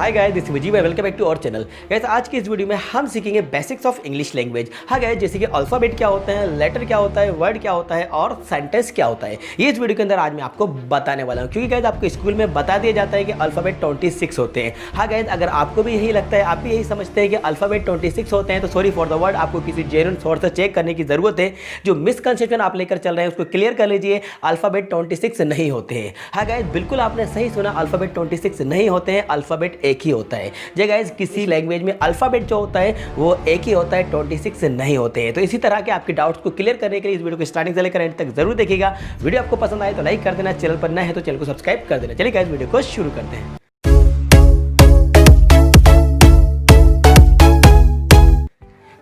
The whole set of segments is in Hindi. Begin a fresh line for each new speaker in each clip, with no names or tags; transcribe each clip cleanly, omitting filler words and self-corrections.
Hi guys, this is Viji, welcome back to our channel. Guys आज की इस वीडियो में हम सीखेंगे बेसिक्स ऑफ इंग्लिश लैंग्वेज। हाँ गाइस, जैसे कि अल्फाबेट क्या होता है, लेटर क्या होता है, वर्ड क्या होता है और सेंटेंस क्या होता है, ये इस वीडियो के अंदर आज मैं आपको बताने वाला हूँ। क्योंकि गाइस आपको स्कूल में बता दिया जाता है कि अल्फाबेट 26 होते हैं। हाँ गाइस, अगर आपको भी यही लगता है, आप भी यही समझते हैं कि अल्फाबेट 26 होते हैं, तो सॉरी फॉर द वर्ड, आपको किसी जेन्युइन सोर्स से चेक करने की जरूरत है। जो मिसकंसेप्शन आप लेकर चल रहे हैं उसको क्लियर कर लीजिए। अल्फाबेट 26 नहीं होते हैं। हाँ गाइस, बिल्कुल आपने सही सुना, अल्फाबेट 26 नहीं होते हैं, अल्फाबेट एक ही होता है। जे गाइस, किसी लैंग्वेज में अल्फाबेट जो होता है वो एक ही होता है, 26 नहीं होते हैं। तो इसी तरह के आपके डाउट्स को क्लियर करने के लिए इस वीडियो को स्टार्टिंग से लेकर एंड तक जरूर देखिएगा। वीडियो आपको पसंद आए तो लाइक कर देना, चैनल पर नए हैं तो चैनल को सब्सक्राइब कर देना। चलिए गाइस, वीडियो को शुरू करते हैं।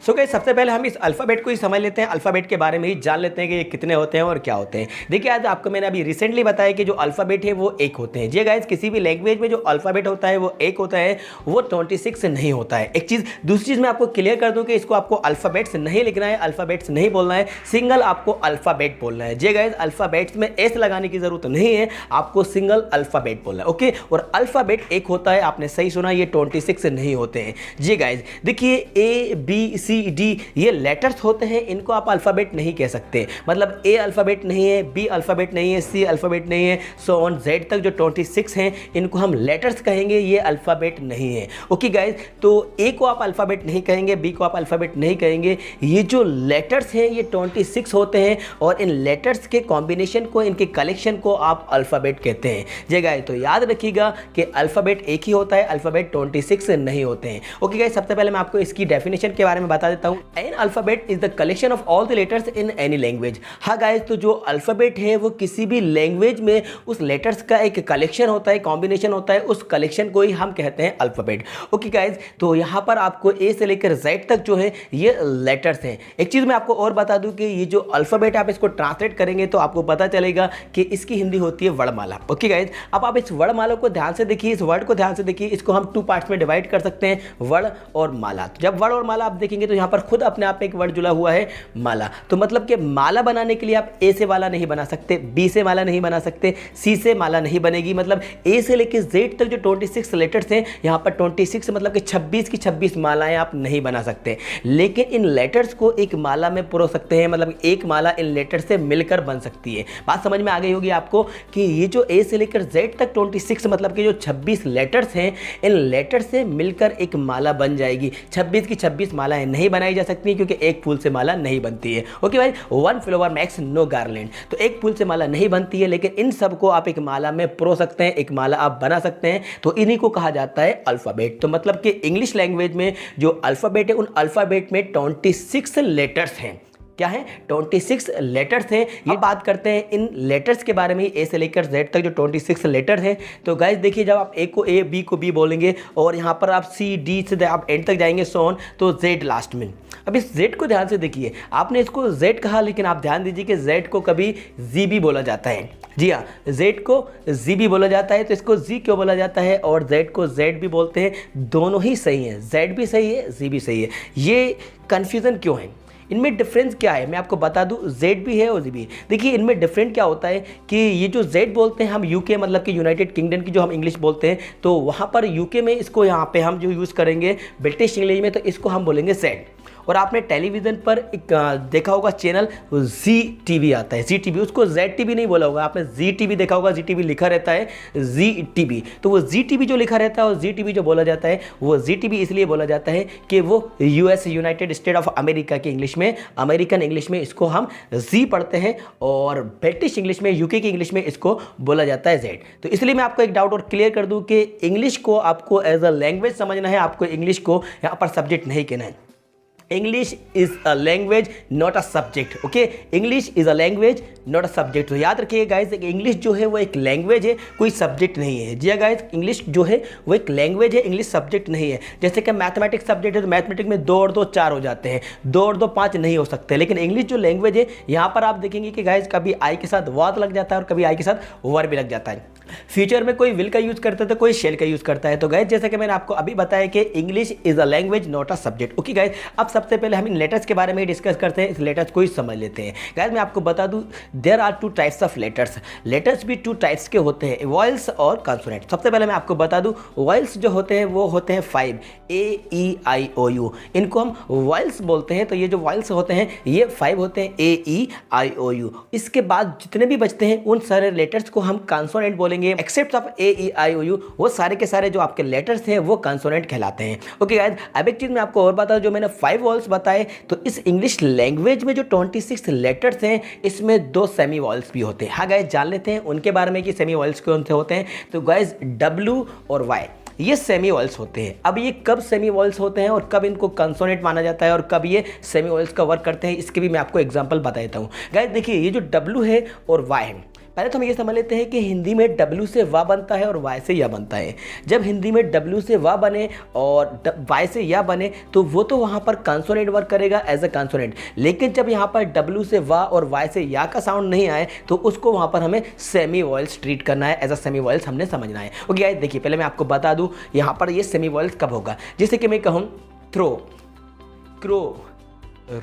सो गाइस, सबसे पहले हम इस अल्फाबेट को ही समझ लेते हैं, अल्फाबेट के बारे में ही जान लेते हैं कि ये कितने होते हैं और क्या होते हैं। देखिए, आज आपको मैंने अभी रिसेंटली बताया कि जो अल्फाबेट है वो एक होते हैं। जी गाइस, किसी भी लैंग्वेज में जो अल्फाबेट होता है वो एक होता है, वो 26 नहीं होता है। एक चीज़, दूसरी चीज़ मैं आपको क्लियर कर दूं कि इसको आपको अल्फाबेट्स नहीं लिखना है, अल्फाबेट्स नहीं बोलना है, सिंगल आपको अल्फाबेट बोलना है। जी गाइस, अल्फाबेट्स में एस लगाने की जरूरत नहीं है, आपको सिंगल अल्फाबेट बोलना है। ओके, और अल्फाबेट एक होता है, आपने सही सुना, ये 26 नहीं होते हैं। जी गाइस, देखिए ए बी सी डी ये लेटर्स होते हैं, इनको आप अल्फाबेट नहीं कह सकते। मतलब ए अल्फाबेट नहीं है, बी अल्फाबेट नहीं है, सी अल्फाबेट नहीं है, सो ऑन जेड तक जो 26 हैं इनको हम लेटर्स कहेंगे, ये अल्फाबेट नहीं है। ओके गाइस, तो ए को आप अल्फाबेट नहीं कहेंगे, बी को आप अल्फाबेट नहीं कहेंगे। ये जो लेटर्स हैं ये 26 होते हैं और इन लेटर्स के कॉम्बिनेशन को, इनके कलेक्शन को आप अल्फाबेट कहते हैं। जी गाइस, तो याद रखिएगा कि अल्फाबेट एक ही होता है, अल्फाबेट 26 नहीं होते हैं। ओके गाइस, सबसे पहले मैं आपको इसकी डेफिनेशन के बारे में बता देता हूँ। An alphabet is the collection of all the letters in any language। हाँ गाइस, तो जो अल्फाबेट है वो किसी भी लैंग्वेज में उस लेटर्स का एक कलेक्शन होता है, कॉम्बिनेशन होता है, उस कलेक्शन को ही हम कहते हैं अल्फाबेट। ओके गाइस, तो यहाँ पर आपको ए से लेकर जेड तक जो है ये लेटर्स हैं। एक चीज़ मैं आपको और बता दूँ कि ये जो अल्फाबेट आप इसको ट्रांसलेट करेंगे तो आपको पता चलेगा कि इसकी हिंदी होती है वर्णमाला। ओके गाइस, अब आप इस वर्णमाला को ध्यान से देखिए, इस वर्ड को ध्यान से देखिए। इसको हम 2 पार्ट्स में डिवाइड कर सकते हैं, वर्ण और माला। तो जब वर्ण और माला आप देखेंगे तो यहाँ पर खुद अपने आप में एक वर्ड जुड़ा हुआ है, माला। तो मतलब कि माला बनाने के लिए आप ए से माला नहीं बना सकते, बी से माला नहीं बना सकते, सी से माला नहीं बनेगी। मतलब ए से लेकर जेड तक जो 26 लेटर्स हैं, यहाँ पर 26 मतलब कि 26 की 26 मालाएं आप नहीं बना सकते। लेकिन इन लेटर्स को एक माला में पिरो सकते हैं, मतलब एक माला इन लेटर्स से मिलकर बन सकती है। बात समझ में आ गई होगी आपको कि ये जो ए से लेकर जेड तक 26 मतलब कि जो 26 लेटर्स हैं, इन लेटर्स से मिलकर एक माला बन जाएगी। 26 की 26 मालाएं नहीं बनाई जा सकती क्योंकि एक फूल से माला नहीं बनती है। ओके भाई, 1 फ्लावर मेक्स नो गार्लैंड। तो एक फूल से माला नहीं बनती है, लेकिन इन सबको आप एक माला में पिरो सकते हैं, एक माला आप बना सकते हैं। तो इन्हीं को कहा जाता है अल्फाबेट। तो मतलब कि इंग्लिश लैंग्वेज में जो अल्फाबेट है, उन अल्फाबेट में 26 लेटर्स हैं। क्या है? 26 लेटर्स हैं। ये बात करते हैं इन लेटर्स के बारे में, ए से लेकर जेड तक जो 26 लेटर हैं। तो गाइस देखिए, जब आप ए को ए, बी को बी बोलेंगे और यहाँ पर आप सी डी से आप एंड तक जाएंगे, सो ऑन, तो जेड लास्ट में। अब इस जेड को ध्यान से देखिए, आपने इसको जेड कहा, लेकिन आप ध्यान दीजिए कि जेड को कभी जी भी बोला जाता है। जी हाँ, जेड को जी भी बोला जाता है। तो इसको जी क्यों बोला जाता है और जेड को जेड भी बोलते हैं? दोनों ही सही हैं, जेड भी सही है, जी भी सही है। ये कन्फ्यूज़न क्यों है? इनमें डिफरेंस क्या है मैं आपको बता दूं। जेड भी है और जी भी। देखिए, इनमें डिफरेंट क्या होता है कि ये जो जेड बोलते हैं हम यूके, मतलब कि यूनाइटेड किंगडम की जो हम इंग्लिश बोलते हैं, तो वहाँ पर यूके में इसको, यहाँ पे हम जो यूज़ करेंगे ब्रिटिश इंग्लिश में, तो इसको हम बोलेंगे जेड। और आपने टेलीविज़न पर एक देखा होगा चैनल, जी टीवी आता है, जी टीवी, उसको जेड टीवी नहीं बोला होगा आपने, जी टीवी देखा होगा, जी टीवी लिखा रहता है, जी टीवी। तो वो जी टीवी जो लिखा रहता है और जी टीवी जो बोला जाता है, वो जी टीवी इसलिए बोला जाता है कि वो US, United state of America की इंग्लिश में, अमेरिकन इंग्लिश में इसको हम जी पढ़ते हैं, और ब्रिटिश इंग्लिश में, यूके की इंग्लिश में इसको बोला जाता है जेड। तो इसलिए मैं आपको एक डाउट और क्लियर कर दूं कि इंग्लिश को आपको एज अ लैंग्वेज समझना है, आपको इंग्लिश को यहाँ पर सब्जेक्ट नहीं कहना है। English is a language not a subject. Okay, English is a language not a subject. तो याद रखिए गाइस, इंग्लिश जो है वो एक लैंग्वेज है, कोई सब्जेक्ट नहीं है। जी गाइस, इंग्लिश जो है वो एक लैंग्वेज है, इंग्लिश सब्जेक्ट नहीं है। जैसे कि मैथमेटिक्स सब्जेक्ट है, तो मैथमेटिक्स में 2 और 2 4 हो जाते हैं, 2 और 2 5 नहीं हो सकते। लेकिन इंग्लिश जो लैंग्वेज है, यहाँ पर आप देखेंगे कि गाइस कभी आई के साथ वाद लग जाता है और कभी आई के साथ वर भी लग जाता है। फ्यूचर में कोई विल का यूज करता है तो कोई शेल का यूज करता है। तो गाइस, जैसे कि मैंने आपको अभी बताया कि English is a language not a subject. Okay guys, अब सबसे पहले हम इन लेटर्स के बारे में डिस्कस करते हैं, इस लेटर्स को ही समझ लेते हैं। गाइस मैं आपको बता दूं, there are 2 types of letters. Letters भी 2 टाइप्स के होते हैं, वॉयल्स और कॉन्सोनेंट। सबसे पहले मैं आपको बता दूं, वॉयल्स जो होते हैं वो होते हैं 5, A-E-I-O-U, इनको हम वॉयल्स बोलते हैं। तो ये जो वॉयल्स होते हैं ये 5 होते हैं, A-E-I-O-U। इसके बाद जितने भी बचते हैं उन सारे लेटर्स को हम कॉन्सोनेंट बोलेंगे। एक्सेप्ट ऑफ A-E-I-O-U, वो सारे के सारे जो आपके लेटर्स हैं वो कॉन्सोनेंट कहलाते हैं। ओके गाइस, अब एक चीज़ मैं आपको और बता दूं, जो मैंने 5 वॉल्स बताए, तो इस इंग्लिश लैंग्वेज में जो 26 लेटर्स हैं इसमें 2 सेमी वॉल्स भी होते हैं। हाँ गाइस, जान लेते हैं उनके बारे में कि सेमी वॉल्स कौन से होते हैं। तो गाइस W और Y ये सेमी वॉल्स होते हैं। अब ये कब सेमी वॉल्स होते हैं और कब इनको कंसोनेंट माना जाता है और कब ये सेमी वॉल्स का वर्क करते हैं, इसके भी मैं आपको एग्जांपल बता देता हूँ। गाइस देखिए, ये जो W है और Y है, पहले तो हम ये समझ लेते हैं कि हिंदी में W से वा बनता है और Y से या बनता है। जब हिंदी में W से वा बने और Y से या बने तो वो तो वहाँ पर कॉन्सोनेंट वर्क करेगा एज अ कॉन्सोनेंट, लेकिन जब यहाँ पर W से वा और Y से या का साउंड नहीं आए तो उसको वहाँ पर हमें सेमी वॉयल्स ट्रीट करना है, एज अ सेमी वॉयल्स हमने समझना है। ओके गाइस, देखिए पहले मैं आपको बता दूँ यहाँ पर ये सेमी वॉयल्स कब होगा। जैसे कि मैं कहूँ थ्रो, क्रो,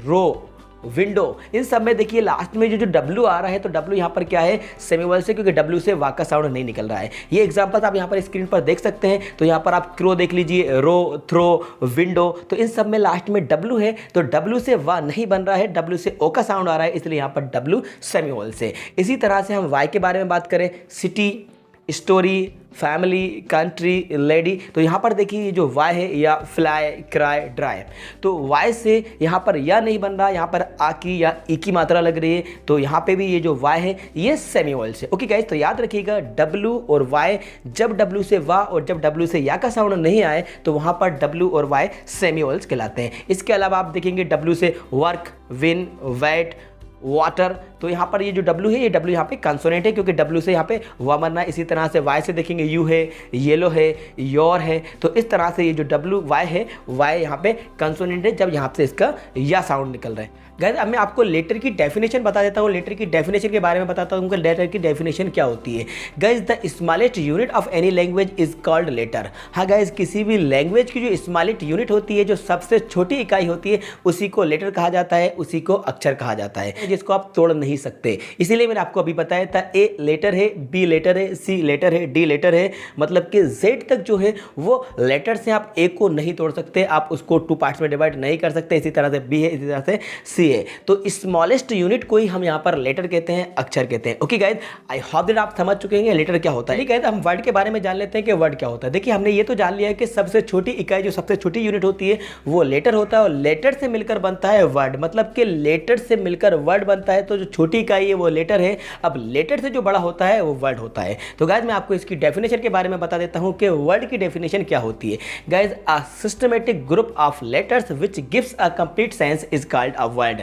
रो, विंडो, इन सब में देखिए लास्ट में जो W आ रहा है तो W यहाँ पर क्या है, सेमी वॉयल से, क्योंकि W से वाक का साउंड नहीं निकल रहा है। ये एग्जांपल्स आप यहाँ पर स्क्रीन पर देख सकते हैं। तो यहाँ पर आप क्रो देख लीजिए, रो, थ्रो, विंडो, तो इन सब में लास्ट में W है तो W से वा नहीं बन रहा है, W से ओ का साउंड आ रहा है, इसलिए यहाँ पर W सेमी वॉयल से। इसी तरह से हम Y के बारे में बात करें, city, story, family, country, lady, तो यहाँ पर देखिए जो Y है, या फ्लाई, क्राई, ड्राई, तो Y से यहाँ पर या नहीं बन रहा, यहाँ पर आ की या ई की मात्रा लग रही है, तो यहाँ पे भी ये जो Y है ये सेमी वॉयल से। ओके गाइस, तो याद रखिएगा W और Y, जब W से वा और जब W से या का साउंड नहीं आए तो वहाँ पर W और Y सेमी वॉयल्स कहलाते हैं। इसके अलावा आप देखेंगे W से वर्क, विन, वेट, वाटर, तो यहाँ पर ये जो W है ये W यहाँ पे कंसोनेंट है, क्योंकि W से यहाँ पे वा बनना है। इसी तरह से Y से देखेंगे यू है, येलो है, योर है, तो इस तरह से ये जो W Y है Y यहाँ पे कंसोनेंट है जब यहाँ से इसका या साउंड निकल रहा है। गाइस अब मैं आपको लेटर की डेफिनेशन बता देता हूँ, लेटर की डेफिनेशन के बारे में बताता हूँ कि लेटर की डेफिनेशन क्या होती है। Guys the smallest unit of any language is called letter. हाँ गाइस, किसी भी लैंग्वेज की जो स्मॉलेस्ट यूनिट होती है, जो सबसे छोटी इकाई होती है, उसी को लेटर कहा जाता है, उसी को अक्षर कहा जाता है, जिसको आप तोड़ नहीं सकते। इसीलिए मैंने आपको अभी बताया था, A लेटर है, B लेटर है, C लेटर है, D लेटर है, मतलब कि Z तक जो है वो लेटर से आप A को नहीं तोड़ सकते, आप उसको 2 पार्ट्स में डिवाइड नहीं कर सकते। इसी तरह से B है, इसी तरह से C है, तो स्मॉलेस्ट यूनिट को ही हम यहाँ पर लेटर कहते हैं, अक्षर कहते हैं। Okay guys, I hope that आप समझ चुके हैं लेटर क्या होता है। ठीक है, हम वर्ड के बारे में जान लेते हैं कि वर्ड क्या होता है। देखिए हमने ये तो जान लिया है कि सबसे छोटी इकाई, जो सबसे छोटी यूनिट होती है वो लेटर होता है, और लेटर से मिलकर बनता है वर्ड, मतलब कि लेटर से मिलकर वर्ड बनता है। तो जो छोटी इकाई है वो लेटर है, अब लेटर से जो बड़ा होता है वो वर्ड होता है। तो गाइस मैं आपको इसकी डेफिनेशन के बारे में बता देता हूँ कि वर्ड की डेफिनेशन क्या होती है। Guys, a systematic group of letters which gives a complete sense is called a word.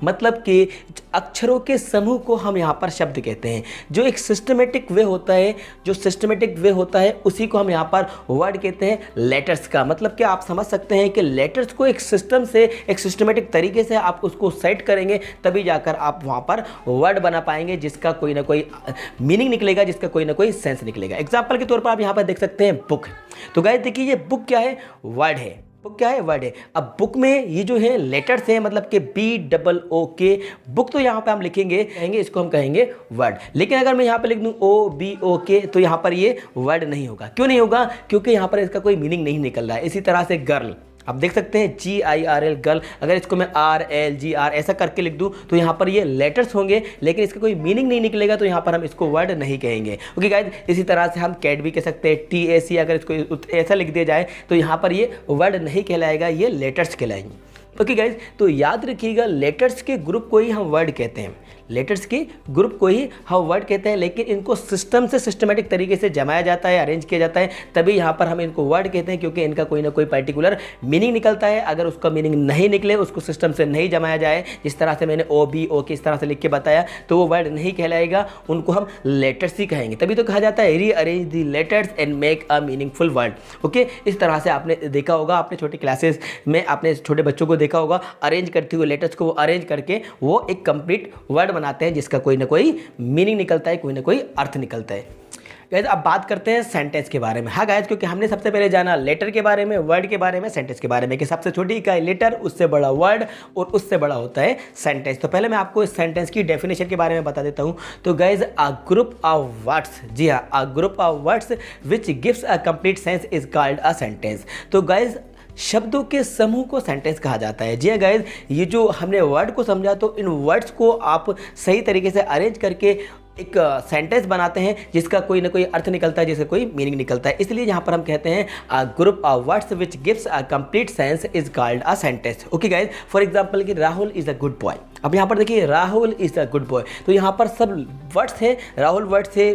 मतलब कि अक्षरों के समूह को हम यहाँ पर शब्द कहते हैं। जो एक सिस्टमेटिक वे होता है, जो सिस्टमेटिक वे होता है उसी को हम यहाँ पर वर्ड कहते हैं, लेटर्स का। मतलब कि आप समझ सकते हैं कि लेटर्स को एक सिस्टम से, एक सिस्टमेटिक तरीके से आप उसको सेट करेंगे, तभी जाकर आप वहाँ पर वर्ड बना पाएंगे, जिसका कोई ना कोई मीनिंग निकलेगा, जिसका कोई ना कोई सेंस निकलेगा। एग्जाम्पल के तौर पर आप यहाँ पर देख सकते हैं बुक। तो गाइस देखिए, ये बुक क्या है, वर्ड है। बुक क्या है, वर्ड है। अब बुक में ये जो है लेटर्स हैं, मतलब कि BOOK, बुक, तो यहाँ पे हम लिखेंगे, कहेंगे इसको हम कहेंगे वर्ड। लेकिन अगर मैं यहाँ पे लिख दूँ OBOK तो यहाँ पर ये वर्ड नहीं होगा। क्यों नहीं होगा? क्योंकि यहाँ पर इसका कोई मीनिंग नहीं निकल रहा है। इसी तरह से गर्ल, आप देख सकते हैं GIRL, गर्ल, अगर इसको मैं RLGR ऐसा करके लिख दूं तो यहाँ पर ये लेटर्स होंगे, लेकिन इसका कोई मीनिंग नहीं निकलेगा, तो यहाँ पर हम इसको वर्ड नहीं कहेंगे। ओके गाइस, इसी तरह से हम कैट भी कह सकते हैं, TAC, अगर इसको ऐसा लिख दिया जाए तो यहाँ पर ये वर्ड नहीं कहलाएगा, ये लेटर्स कहलाएंगे। ओके गाइस, तो याद रखिएगा लेटर्स के ग्रुप को ही हम वर्ड कहते हैं, लेटर्स की ग्रुप को ही हम वर्ड कहते हैं, लेकिन इनको सिस्टम से, सिस्टमेटिक तरीके से जमाया जाता है, अरेंज किया जाता है, तभी यहाँ पर हम इनको वर्ड कहते हैं, क्योंकि इनका कोई ना कोई पर्टिकुलर मीनिंग निकलता है। अगर उसका मीनिंग नहीं निकले, उसको सिस्टम से नहीं जमाया जाए, जिस तरह से मैंने OBOK इस तरह से लिख के बताया, तो वो वर्ड नहीं कहलाएगा, उनको हम लेटर्स ही कहेंगे। तभी तो कहा जाता है rearrange the letters and make a meaningful word. Okay, इस तरह से आपने देखा होगा, आपने छोटी क्लासेस में आपने छोटे बच्चों को देखा होगा, अरेंज करते हुए लेटर्स को वो अरेंज करके वो एक कंप्लीट वर्ड बनाते हैं, जिसका कोई ना कोई मीनिंग निकलता है, कोई ना कोई अर्थ निकलता है। गाइज अब बात करते हैं सेंटेंस के बारे में। हाँ गाइज, क्योंकि हमने सबसे पहले जाना लेटर के बारे में, वर्ड के बारे में, सेंटेंस के बारे में, कि सबसे छोटी इकाई लेटर, उससे बड़ा वर्ड और उससे बड़ा होता है सेंटेंस। तो पहले मैं आपको इस सेंटेंस की डेफिनेशन के बारे में बता देता हूँ। तो guys a group of words, जी हाँ, a group of words which gives a complete sense is called a sentence. तो गाइज शब्दों के समूह को सेंटेंस कहा जाता है। जी गाइज, ये जो हमने वर्ड को समझा, तो इन वर्ड्स को आप सही तरीके से अरेंज करके एक सेंटेंस बनाते हैं जिसका कोई ना कोई अर्थ निकलता है, जिसका कोई मीनिंग निकलता है। इसलिए यहाँ पर हम कहते हैं a group of words which gives a complete sense is called a sentence. Okay guys, for example कि Rahul is a good boy. अब यहाँ पर देखिए Rahul is a good boy, तो यहाँ पर सब वर्ड्स थे, राहुल वर्ड्स थे,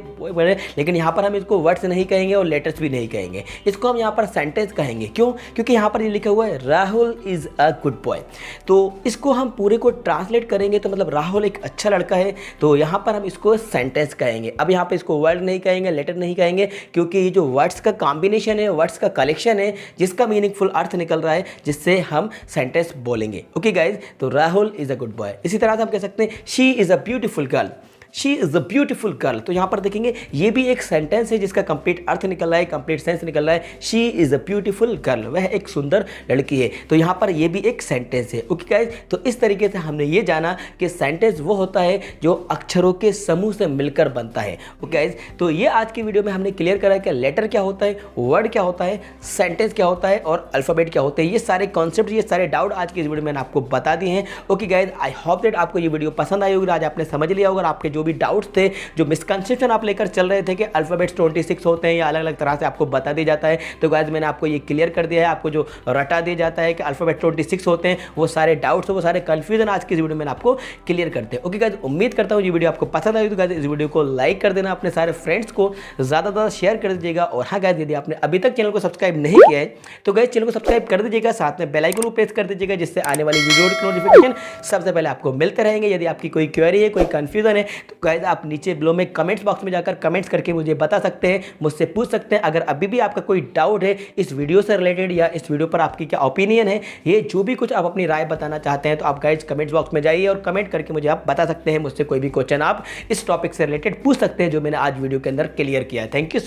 लेकिन यहाँ पर हम इसको वर्ड्स नहीं कहेंगे और लेटर्स भी नहीं कहेंगे, इसको हम यहाँ पर सेंटेंस कहेंगे। क्यों? क्योंकि यहाँ पर ये लिखा हुआ है Rahul is a good boy. तो इसको हम पूरे को ट्रांसलेट करेंगे तो मतलब राहुल एक अच्छा लड़का है, तो यहाँ पर हम इसको सेंटेंस कहेंगे। अब यहाँ पे इसको वर्ड नहीं कहेंगे, लेटर नहीं कहेंगे, क्योंकि ये जो वर्ड्स का कॉम्बिनेशन है, वर्ड्स का कलेक्शन है, जिसका मीनिंगफुल अर्थ निकल रहा है, जिससे हम सेंटेंस बोलेंगे। ओके गाइज, तो Rahul is a good boy. इसी तरह से हम कह सकते हैं she is a beautiful girl, she is a beautiful girl. तो यहाँ पर देखेंगे ये भी एक सेंटेंस है जिसका कंप्लीट अर्थ निकल रहा है, कंप्लीट सेंस निकल रहा है। She is a beautiful girl, वह एक सुंदर लड़की है, तो यहाँ पर ये भी एक सेंटेंस है। ओके गाइज, तो इस तरीके से हमने ये जाना कि सेंटेंस वो होता है जो अक्षरों के समूह से मिलकर बनता है। ओके गाइज, तो ये आज की वीडियो में हमने क्लियर करा कि लेटर क्या होता है, वर्ड क्या होता है, सेंटेंस क्या होता है और अल्फ़ाबेट क्या होते हैं। ये सारे कॉन्सेप्ट, ये सारे डाउट आज की इस वीडियो में मैंने आपको बता दिए हैं। Okay guys, I hope that आपको ये वीडियो पसंद आई होगी, आज आपने समझ लिया होगा। आपके जो भी डाउट्स थे, जो मिसकंसेप्शन आप लेकर चल रहे थे कि अल्फाबेट्स 26 होते हैं या अलग अलग तरह से आपको बता दिया जाता है, तो गाइस मैंने आपको ये क्लियर कर दिया है। आपको जो रटा दिया जाता है कि अल्फाबेट 26 होते हैं, वो सारे डाउट्स, वो सारे कंफ्यूजन आज की इस वीडियो में आपको क्लियर करते हैं। ओके गाइस, उम्मीद करता हूँ ये वीडियो आपको पसंद आई। तो गाइस इस वीडियो को लाइक कर देना, अपने सारे फ्रेंड्स को ज़्यादा शेयर कर दीजिएगा। और हाँ गाइस, यदि आपने अभी तक चैनल को सब्सक्राइब नहीं किया है तो गाइस चैनल को सब्सक्राइब कर दीजिएगा, साथ में बेल आइकन को प्रेस कर दीजिएगा, जिससे आने वाली वीडियो की नोटिफिकेशन सबसे पहले आपको मिलते रहेंगे। यदि आपकी कोई क्वेरी है, कोई कंफ्यूजन है, तो गाइस आप नीचे बिलो में कमेंट्स बॉक्स में जाकर कमेंट्स करके मुझे बता सकते हैं, मुझसे पूछ सकते हैं। अगर अभी भी आपका कोई डाउट है इस वीडियो से रिलेटेड या इस वीडियो पर आपकी क्या ओपिनियन है, ये जो भी कुछ आप अपनी राय बताना चाहते हैं, तो आप गाइस कमेंट्स बॉक्स में जाइए और कमेंट करके मुझे आप बता सकते हैं। मुझसे कोई भी क्वेश्चन आप इस टॉपिक से रिलेटेड पूछ सकते हैं जो मैंने आज वीडियो के अंदर क्लियर किया है। Thank you.